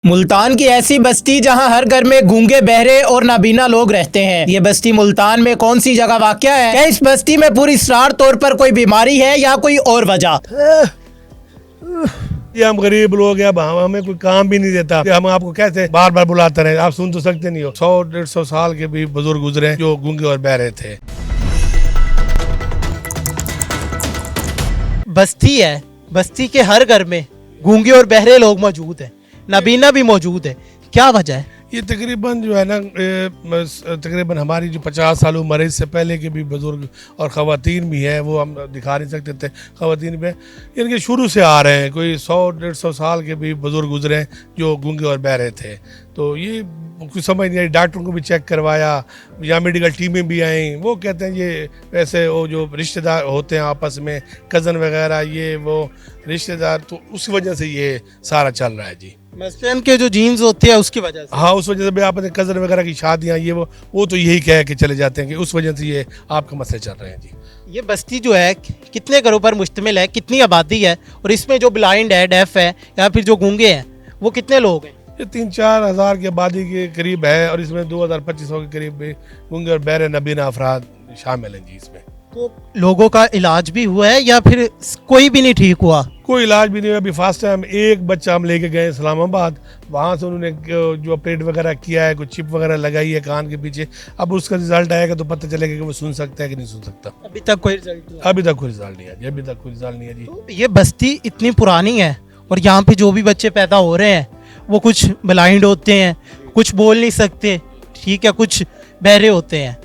मुल्तान की ऐसी बस्ती जहां हर घर में गूंगे बहरे और नाबीना लोग रहते हैं। ये बस्ती मुल्तान में कौन सी जगह वाक़या है? क्या इस बस्ती में पूरी इसरार तौर पर कोई बीमारी है या कोई और वजह? ये हम गरीब लोग हैं, अब हमें कोई काम भी नहीं देता। हम आपको कैसे बार बार बुलाते रहे, आप सुन तो सकते नहीं हो। 100-150 साल के भी बुजुर्ग गुजरे हैं जो गूंगे और बहरे थे। बस्ती है, बस्ती के हर घर में गूंगे और बहरे लोग मौजूद हैं, नाबीना भी मौजूद है। क्या वजह है? ये तकरीबन जो है ना तकरीबन हमारी जो 50 साल उम्र है, इससे पहले के भी बुजुर्ग और ख़वातीन भी हैं, वो हम दिखा नहीं सकते थे। ख़वातीन पे इनके शुरू से आ रहे हैं, कोई 100-150 साल के भी बुजुर्ग गुजरे हैं जो गूंगे और बहरे थे। तो ये कुछ समझ नहीं आई। डॉक्टरों को भी चेक करवाया, या मेडिकल टीमें भी आई। वो कहते हैं ये वैसे वो जो रिश्तेदार होते हैं आपस में, कज़न वगैरह, ये वो रिश्तेदार, तो उस वजह से ये सारा चल रहा है जी। मसलन के जो जीन्स होते हैं उसकी वजह से। हाँ, उस वजह से भी आपने कज़न वगैरह की शादियाँ, ये वो तो यही कह के चले जाते हैं कि उस वजह से ये आपके मसले चल रहे हैं जी। ये बस्ती जो है कितने घरों पर मुश्तमिल है, कितनी आबादी है, और इसमें जो ब्लाइंड है, डेफ है, या फिर जो गूंगे हैं, वो कितने लोग हैं? ये 3-4 हज़ार की आबादी के करीब है, और इसमें 2000-2500 के करीब भी गूंगे और बहरे नबीना अफराद शामिल हैं जी इसमें। तो लोगों का इलाज भी हुआ है या फिर कोई भी नहीं ठीक हुआ? कोई इलाज भी नहीं हुआ। अभी फास्ट टाइम एक बच्चा हम लेके गए इस्लामाबाद, वहाँ से उन्होंने जो ऑपरेट वगैरह किया है, कुछ चिप वगैरह लगाई है कान के पीछे। अब उसका रिजल्ट आएगा तो पता चलेगा कि वो सुन सकता है कि नहीं सुन सकता। अभी तक कोई रिजल्ट नहीं? अभी तक कोई रिजल्ट नहीं है जी, अभी तक कोई रिजल्ट नहीं है जी। तो ये बस्ती इतनी पुरानी है और यहाँ पे जो भी बच्चे पैदा हो रहे हैं वो कुछ ब्लाइंड होते हैं, कुछ बोल नहीं सकते, ठीक है, कुछ बहरे होते हैं।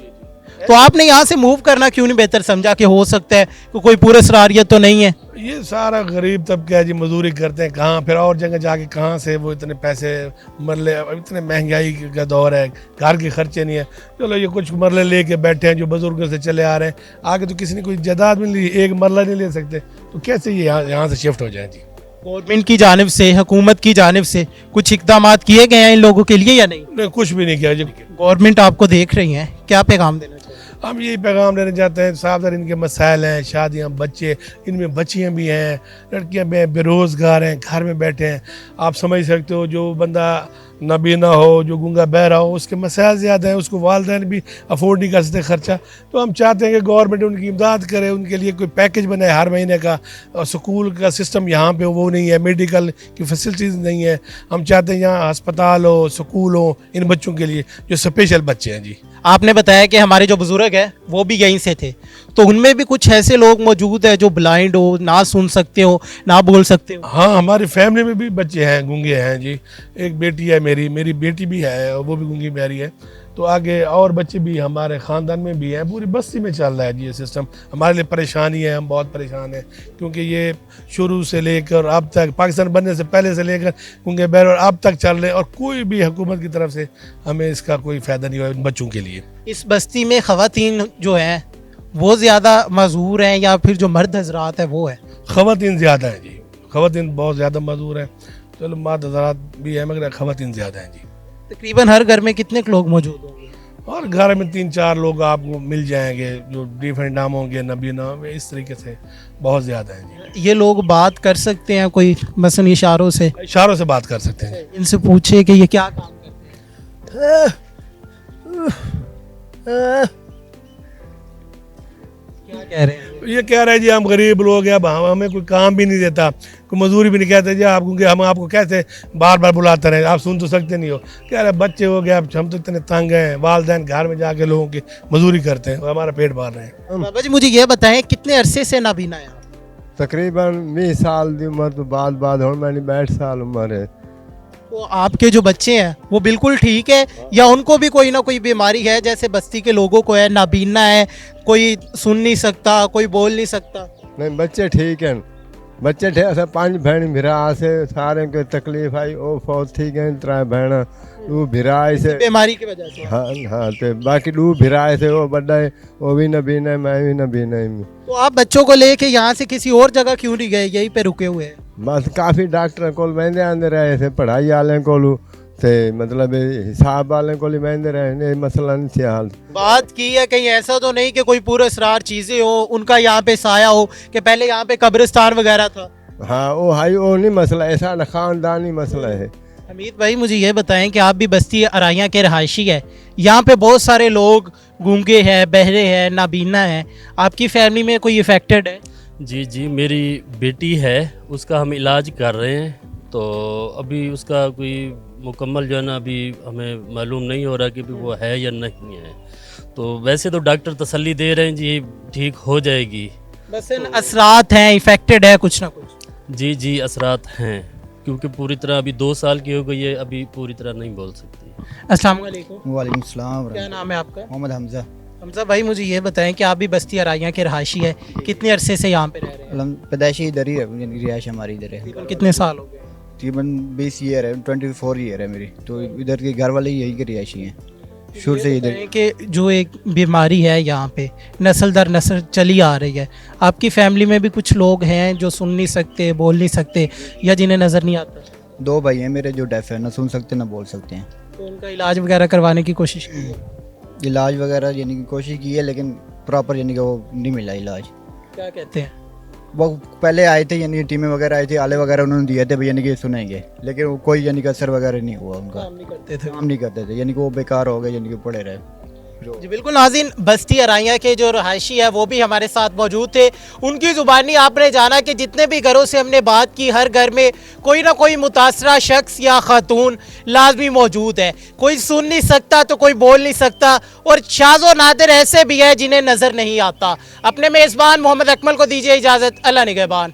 तो आपने यहाँ से मूव करना क्यों नहीं बेहतर समझा कि हो सकता है कि कोई पूरा सरारियत तो नहीं है? ये सारा गरीब तबका है जी, मजदूरी करते हैं कहाँ, फिर और जगह जाके कहाँ से वो इतने पैसे मरले। अब इतने महंगाई का दौर है, घर के खर्चे नहीं है। चलो ये कुछ मरले लेके बैठे हैं जो बुजुर्गों से चले आ रहे हैं। आगे तो किसी ने कोई जायदाद भी नहीं ली, एक मरला नहीं ले सकते, तो कैसे ये यहाँ से शिफ्ट हो जाए जी। गवर्नमेंट की जानिब से, हुकूमत की जानिब से कुछ इकदाम किए गए हैं इन लोगों के लिए या नहीं? नहीं, कुछ भी नहीं किया जी। गवर्नमेंट आपको देख रही है, क्या पैगाम देना चाहिए? हम यही पैगाम देना चाहते हैं, साफ इनके मसाइल हैं, शादियाँ, बच्चे, इनमें बच्चियाँ भी हैं, लड़कियाँ भी बेरोज़गार हैं, घर में बैठे हैं। आप समझ सकते हो, जो बंदा नबीना हो, जो गूंगा बहरा हो, उसके मसाइल ज़्यादा हैं, उसको वालिदैन भी अफोर्ड नहीं कर सकते खर्चा। तो हम चाहते हैं कि गवर्नमेंट उनकी इमदाद करे, उनके लिए कोई पैकेज बनाए हर महीने का। और स्कूल का सिस्टम यहाँ पे वो नहीं है, मेडिकल की फैसिलिटीज़ नहीं है। हम चाहते हैं यहाँ अस्पताल हो, स्कूल हो इन बच्चों के लिए जो स्पेशल बच्चे हैं जी। आपने बताया कि हमारे जो बुजुर्ग हैं वो भी यहीं से थे, तो उनमें भी कुछ ऐसे लोग मौजूद हैं जो ब्लाइंड हो, ना सुन सकते हो, ना बोल सकते हो? हाँ, हमारी फैमिली में भी बच्चे हैं, गूंगे हैं जी। एक बेटी है, मेरी बेटी भी है, वो भी गूंगी बहरी है। तो आगे और बच्चे भी हमारे ख़ानदान में भी हैं, पूरी बस्ती में चल रहा है जी ये सिस्टम। हमारे लिए परेशानी है, हम बहुत परेशान हैं, क्योंकि ये शुरू से लेकर अब तक, पाकिस्तान बनने से पहले से लेकर गूंगे बहरे और अब तक चल रहे हैं, और कोई भी हुकूमत की तरफ से हमें इसका कोई फ़ायदा नहीं हुआ इन बच्चों के लिए। इस बस्ती में ख़वातीन जो हैं वो ज़्यादा मजबूर हैं या फिर जो मर्द हजरात है वो है? ख़वातीन ज़्यादा हैं जी, ख़वातीन बहुत ज़्यादा मजबूर हैं। चलो मर्द हज़रात भी हैं, मगर ख़वातीन ज़्यादा हैं जी। तकरीबन हर घर में कितने लोग मौजूद होंगे? और घर में 3-4 लोग आपको मिल जाएंगे जो डिफरेंट नाम होंगे, नबीना, इस तरीके से बहुत ज़्यादा हैं जी। ये लोग बात कर सकते हैं कोई मसलन इशारों से? इशारों से बात कर सकते हैं। इनसे पूछे कि ये क्या काम करते हैं? क्या कह रहे हैं? ये कह रहे हैं जी हम गरीब लोग हैं, अब हमें कोई काम भी नहीं देता, कोई मजदूरी भी नहीं कहते जी आप, क्योंकि हम आपको कैसे बार बार बुलाते रहे, आप सुन तो सकते नहीं हो। कह रहे बच्चे हो गए, अब हम तो इतने तंग हैं, वालिदैन घर में जाके लोगों की मजदूरी करते हैं और हमारा पेट भर रहे हैं। बाबा जी मुझे ये बताएं, कितने अरसे से नाबीना है? तकरीबन 20 साल की उम्र तो बाद हो, मैंने 62 साल उम्र है। तो आपके जो बच्चे हैं वो बिल्कुल ठीक है या उनको भी कोई ना कोई बीमारी है, जैसे बस्ती के लोगों को है, नाबीना है, कोई सुन नहीं सकता, कोई बोल नहीं सकता? नहीं, बच्चे ठीक हैं, बच्चे ठीक है। 5 भेण भिरा से सारे को तकलीफ आई, वो फौत थी गए, 3 भेण 2 भिरा से बीमारी की वजह से? हाँ हाँ, तो बाकी 2 भिरा से वो बड़ा है, वो भी नबीना है, मैं भी नबीना है। तो आप बच्चों को लेके यहाँ से किसी और जगह क्यों नहीं गए, यहीं पे रुके हुए हैं? बस काफ़ी डॉक्टर को वेंदे आंदे रहे थे, पढ़ाई वाले को ते मतलब हिसाब वाले को वेंदे रहे, मसला नहीं थी हाल। बात की है कहीं ऐसा तो नहीं कि कोई पूरा असरार चीजें हो, उनका यहाँ पे साया हो कि पहले यहाँ पे कब्रिस्तान वगैरह था? हाँ, वो हाई वो नहीं मसला, ऐसा खानदानी मसला है, हमीद भाई मुझे ये बताएं कि आप भी बस्ती अराइयाँ के रहायशी है, यहाँ पे बहुत सारे लोग गूंगे हैं, बहरे हैं, नाबीना हैं, आपकी फैमिली में कोई इफेक्टेड है? जी जी, मेरी बेटी है, उसका हम इलाज कर रहे हैं। तो अभी उसका कोई मुकम्मल जो है ना अभी हमें मालूम नहीं हो रहा कि भी वो है या नहीं है। तो वैसे तो डॉक्टर तसल्ली दे रहे हैं जी ठीक हो जाएगी। बस इन असरात हैं, इफेक्टेड है कुछ ना कुछ। जी जी, असरात हैं, क्योंकि पूरी तरह अभी 2 साल की हो गई है, अभी पूरी तरह नहीं बोल सकती। अस्सलाम वालेकुम। वालेकुम सलाम। क्या नाम है आपका? मोहम्मद हमजा। हमजा भाई मुझे ये बताएं कि आप भी बस्ती अराइयाँ के रहायशी है, कितने अरसे से यहाँ पे रह रहे हैं? पैदाइशी इधर ही है, यानी रिहाइश हमारी इधर है। तकरीबन कितने साल हो गए? तकरीबन 20 ईयर है, 24 ईयर है मेरी। तो इधर के घर वाले यही के रिहायशी हैं, शुरू से इधर। बताएं कि जो एक बीमारी है यहाँ पे नस्ल दर नस्ल चली आ रही है, आपकी फैमिली में भी कुछ लोग हैं जो सुन नहीं सकते, बोल नहीं सकते, या जिन्हें नज़र नहीं आता? 2 भाई हैं मेरे जो डेफ है, ना सुन सकते ना बोल सकते हैं। तो उनका इलाज वगैरह करवाने की कोशिश की है? इलाज वगैरह यानी कि कोशिश की है, लेकिन प्रॉपर यानी कि वो नहीं मिला इलाज। क्या कहते हैं? वो पहले आए थे, यानी टीमें वगैरह आई थी, आले वगैरह उन्होंने दिए थे यानी कि सुनेंगे, लेकिन वो कोई यानी कि असर वगैरह नहीं हुआ उनका। काम नहीं करते थे? काम नहीं करते थे, यानी कि वो बेकार हो गए, यानी कि पड़े रहे। जी बिल्कुल नाज़रीन, बस्ती अराइयाँ के जो रहायशी है वो भी हमारे साथ मौजूद थे। उनकी ज़ुबानी आपने जाना कि जितने भी घरों से हमने बात की, हर घर में कोई ना कोई मुतासरा शख्स या खातून लाजमी मौजूद है। कोई सुन नहीं सकता तो कोई बोल नहीं सकता, और शाज़ो नादिर ऐसे भी है जिन्हें नज़र नहीं आता। अपने मेज़बान मोहम्मद अकमल को दीजिए इजाज़त। अल्लाह निगहबान।